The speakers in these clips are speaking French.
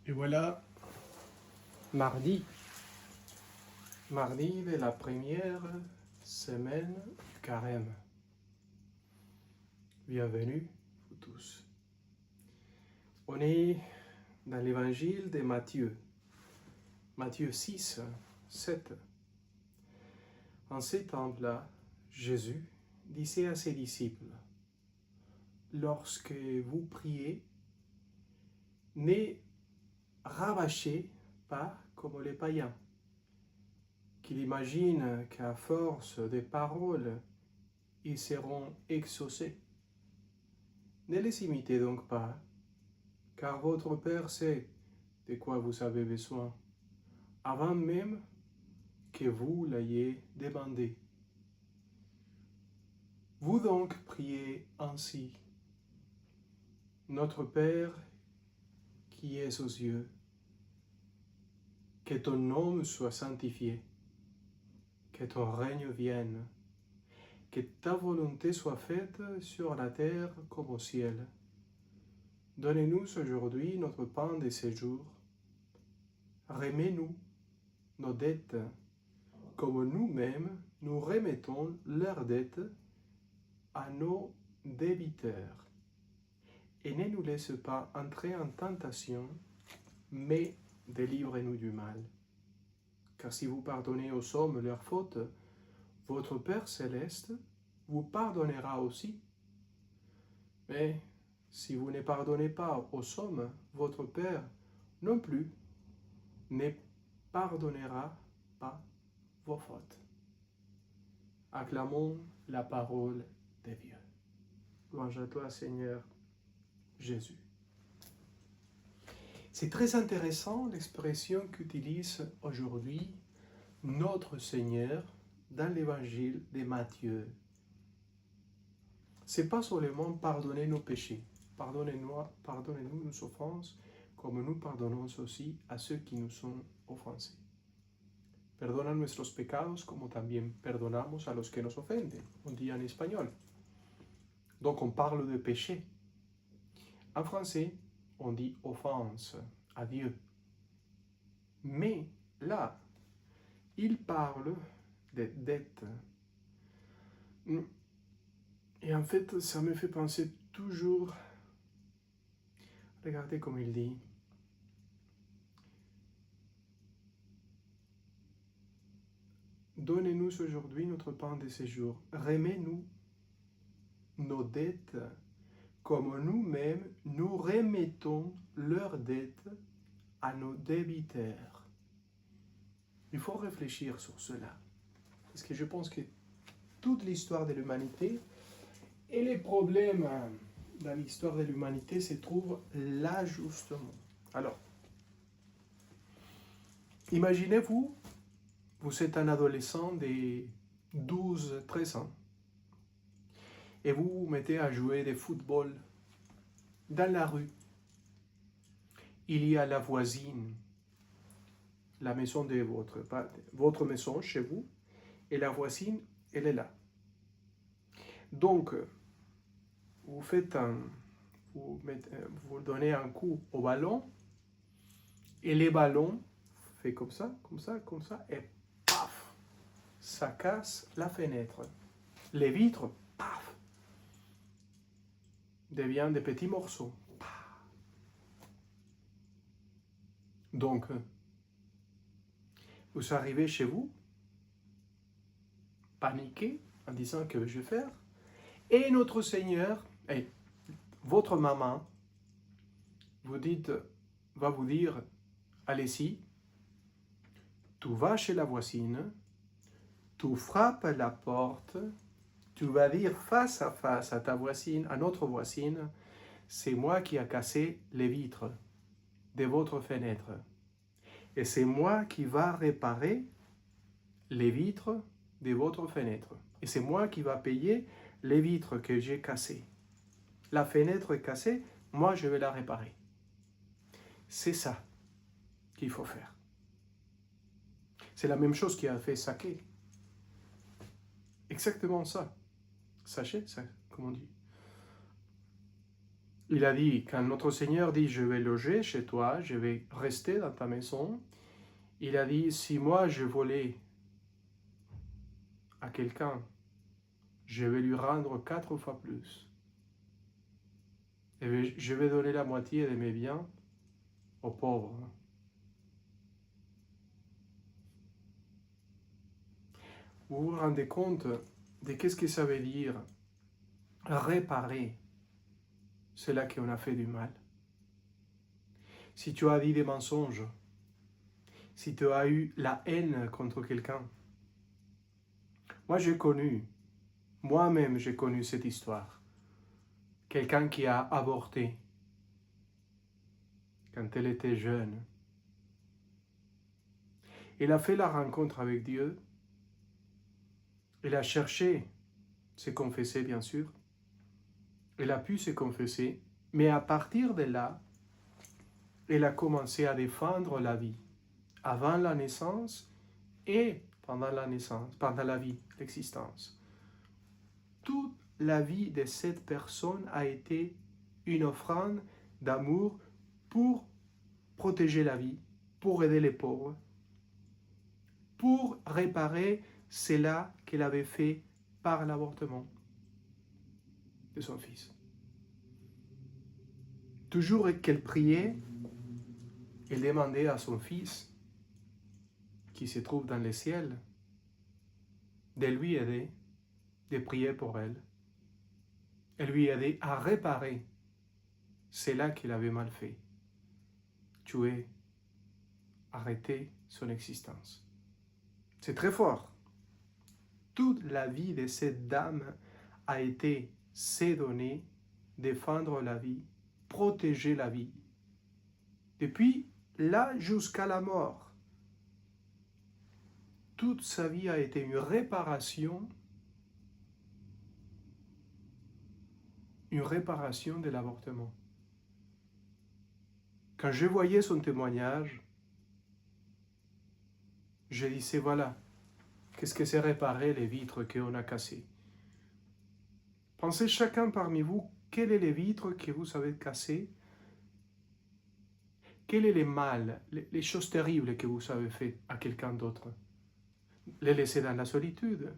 Et voilà, mardi, mardi de la première semaine du carême. Bienvenue, vous tous. On est dans l'évangile de Matthieu, Matthieu 6, 7. En ces temps-là, Jésus disait à ses disciples, lorsque vous priez, ne rabâchez pas comme les païens, qu'ils imaginent qu'à force de paroles, ils seront exaucés. Ne les imitez donc pas, car votre Père sait de quoi vous avez besoin, avant même que vous l'ayez demandé. Vous donc priez ainsi. Notre Père qui es aux cieux, que ton nom soit sanctifié, que ton règne vienne, que ta volonté soit faite sur la terre comme au ciel. Donnez-nous aujourd'hui notre pain de ce jour. Remets-nous nos dettes, comme nous-mêmes nous remettons leurs dettes à nos débiteurs. Et ne nous laisse pas entrer en tentation, mais délivre-nous du mal. Car si vous pardonnez aux hommes leurs fautes, votre Père céleste vous pardonnera aussi. Mais si vous ne pardonnez pas aux hommes, votre Père non plus ne pardonnera pas vos fautes. Acclamons la parole de Dieu. Louange à toi, Seigneur Jésus. C'est très intéressant l'expression qu'utilise aujourd'hui notre Seigneur dans l'évangile de Matthieu. C'est pas seulement pardonner nos péchés, pardonnez-nous nos offenses, comme nous pardonnons aussi a ceux qui nous sont offensés. Perdona nuestros pecados como también perdonamos a los que nos ofenden, on dit en espagnol. Donc on parle de péché. En français, on dit offense à Dieu. Mais là, il parle de dette. Et en fait, ça me fait penser toujours, regardez comme il dit, donnez-nous aujourd'hui notre pain de ce jour. Remets-nous nos dettes comme nous-mêmes nous remettons leurs dettes à nos débiteurs. Il faut réfléchir sur cela. Parce que je pense que toute l'histoire de l'humanité et les problèmes dans l'histoire de l'humanité se trouvent là justement. Alors, imaginez-vous, vous êtes un adolescent de 12-13 ans et vous vous mettez à jouer de football dans la rue. Il y a la voisine, la maison de votre maison chez vous, et la voisine, elle est là. Donc, vous donnez un coup au ballon, et les ballons fait comme ça, et paf, ça casse la fenêtre. Les vitres, paf, deviennent des petits morceaux. Paf. Donc, vous arrivez chez vous, paniqué, en disant que je vais faire, et notre Seigneur, et votre maman, va vous dire, allez-y, tu vas chez la voisine, tu frappes la porte, tu vas dire face à face à ta voisine, à notre voisine, c'est moi qui ai cassé les vitres de votre fenêtre. Et c'est moi qui va réparer les vitres de votre fenêtre. Et c'est moi qui va payer les vitres que j'ai cassées. La fenêtre est cassée, moi je vais la réparer. C'est ça qu'il faut faire. C'est la même chose qui a fait Zaché. Exactement ça. Sachez, ça, comme on dit. Il a dit, quand notre Seigneur dit, je vais loger chez toi, je vais rester dans ta maison, il a dit, si moi je volais à quelqu'un, je vais lui rendre 4 fois plus. Et je vais donner la moitié de mes biens aux pauvres. Vous vous rendez compte de qu'est-ce que ça veut dire réparer cela qu'on a fait du mal? Si tu as dit des mensonges, si tu as eu la haine contre quelqu'un, moi-même j'ai connu cette histoire. Quelqu'un qui a avorté quand elle était jeune. Il a fait la rencontre avec Dieu. Il a cherché se confesser, bien sûr. Il a pu se confesser. Mais à partir de là, il a commencé à défendre la vie. Avant la naissance et pendant la naissance, pendant la vie, l'existence. Toute la vie de cette personne a été une offrande d'amour pour protéger la vie, pour aider les pauvres, pour réparer cela qu'elle avait fait par l'avortement de son fils. Toujours qu'elle priait, elle demandait à son fils, qui se trouve dans les ciels, de lui aider, de prier pour elle, et lui aider à réparer cela qu'il avait mal fait, tuer, arrêter son existence. C'est très fort. Toute la vie de cette dame a été se donner, défendre la vie, protéger la vie. Depuis là jusqu'à la mort, toute sa vie a été une réparation de l'avortement. Quand je voyais son témoignage, je disais, voilà, qu'est-ce que c'est réparer les vitres qu'on a cassées? Pensez chacun parmi vous, quelles sont les vitres que vous avez cassées? Quel est le mal, les choses terribles que vous avez fait à quelqu'un d'autre? Les laisser dans la solitude,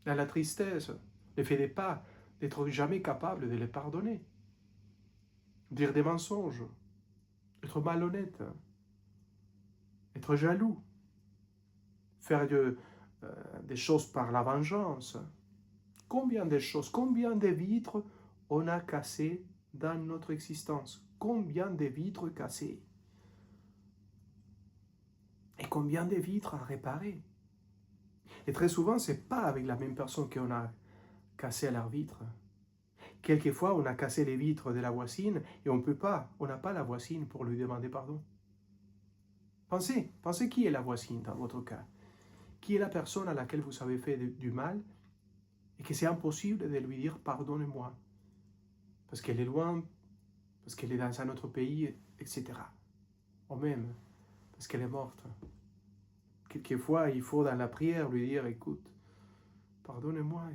dans la tristesse, ne faites pas d'être jamais capable de les pardonner. Dire des mensonges, être malhonnête, être jaloux, faire des choses par la vengeance. Combien de choses, combien de vitres on a cassées dans notre existence? Combien de vitres cassées? Et combien de vitres à réparer? Et très souvent, ce n'est pas avec la même personne qu'on a cassé leur vitre. Quelquefois, on a cassé les vitres de la voisine et on n'a pas la voisine pour lui demander pardon. Pensez qui est la voisine dans votre cas. Qui est la personne à laquelle vous avez fait du mal et que c'est impossible de lui dire pardonnez-moi parce qu'elle est loin, parce qu'elle est dans un autre pays, etc. Ou même parce qu'elle est morte. Quelquefois, il faut dans la prière lui dire écoute, pardonnez-moi,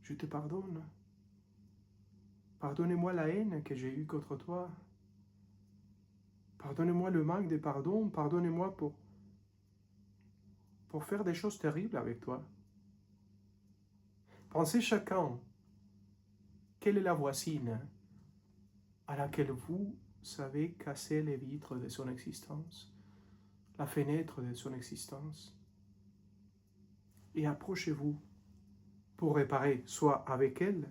je te pardonne. Pardonnez-moi la haine que j'ai eue contre toi. Pardonnez-moi le manque de pardon. Pardonnez-moi pour faire des choses terribles avec toi. Pensez chacun, quelle est la voisine à laquelle vous savez casser les vitres de son existence, la fenêtre de son existence, et approchez-vous pour réparer, soit avec elle,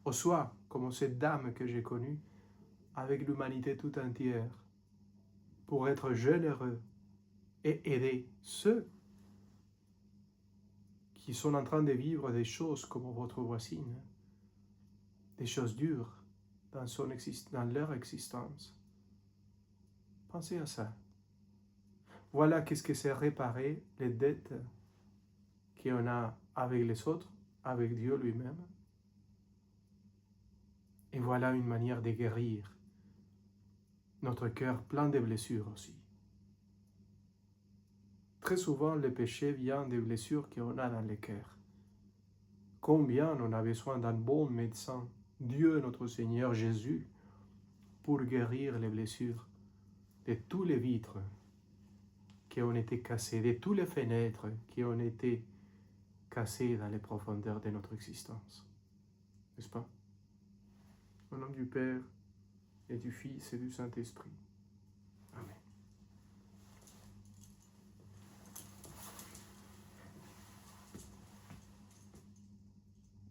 ou soit, comme cette dame que j'ai connue, avec l'humanité tout entière, pour être généreux et aider ceux qui sont en train de vivre des choses comme votre voisine, des choses dures dans leur existence. Pensez à ça. Voilà qu'est-ce que c'est réparer les dettes qu'on a avec les autres, avec Dieu lui-même. Et voilà une manière de guérir notre cœur plein de blessures aussi. Très souvent, le péché vient des blessures qu'on a dans le cœur. Combien on a besoin d'un bon médecin Dieu notre Seigneur Jésus pour guérir les blessures de tous les vitres qui ont été cassées, de toutes les fenêtres qui ont été cassées dans les profondeurs de notre existence. N'est-ce pas? Au nom du Père et du Fils et du Saint-Esprit.